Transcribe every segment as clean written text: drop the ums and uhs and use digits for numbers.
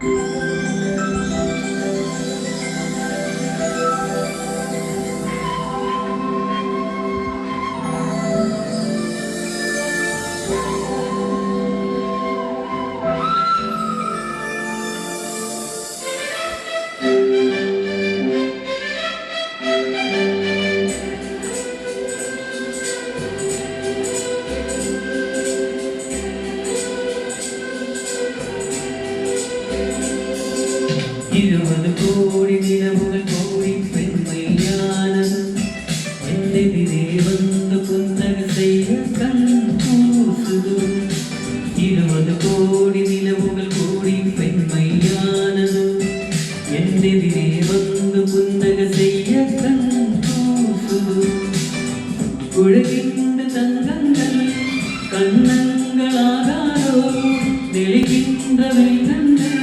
20 கோடி நிலவுகள் கோடி பெண்மையானது என்னெதிரே வந்து புன்னக செய்ய கண் கூசுது 20 கோடி நிலவுகள் கோடி பெண்மையானது என்னெதிரே வந்து புன்னக செய்ய கண் கூசுது உலகின்ற தங்கங்கள் கண்ணங்களாகாதோ நெளிகின்ற வெள்ளங்கள்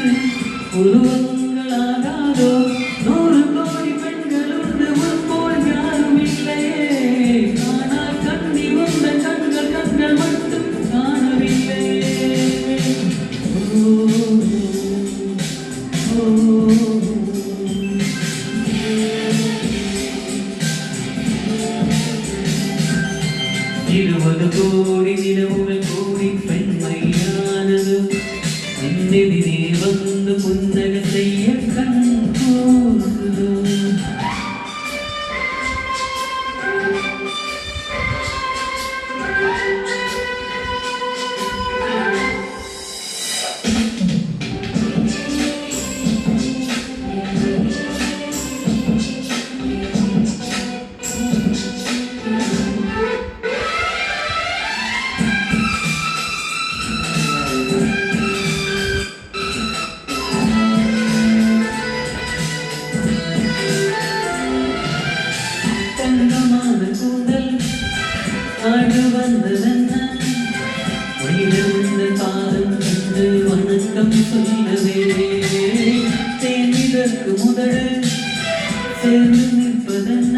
உருவங்களாகாதோ 100 கோடி பெண்கள் உண்டு போல் யாரும் இல்லையே ஆனால் கண்ணி வந்த கண்கள் கண்கள் மட்டும் காணவில்லையே 20 கோடி நிலவுகள் கோடி பெண்மையானது என்னெதிரே வந்து புன்னக செய்ய கண் கூசுது கூந்தல் ஆடு வந்ததென்ன உயிரிழந்த பாதம் கண்டு வணக்கம் சொல்லவே தேனிதற்கு முதடு சேர்ந்து நிற்பதென்ன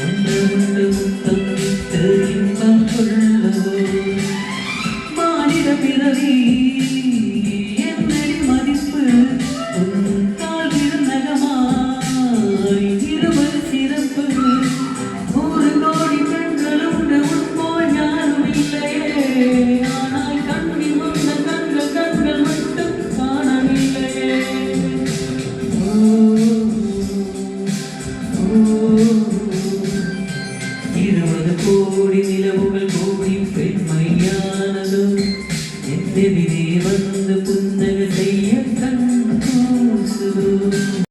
உண்டு உண்டு முத்தம் விட்டு இன்பம் கொள்ளவோ மாநில பிறவி என்னடி மதிப்பு உன் கால் நகமாய் இருவர் சிறப்பு 100 கோடி பெண்கள் உண்டு உட்போல் யாரும் இல்லையே ஆனால் கண்ணில் வந்த கண்கள் கண்கள் மட்டும் காணவில்லையே 20 கோடி நிலவுகள் கோடி பெண்மையானது என்னெதிரே வந்து புன்னக செய்ய கண்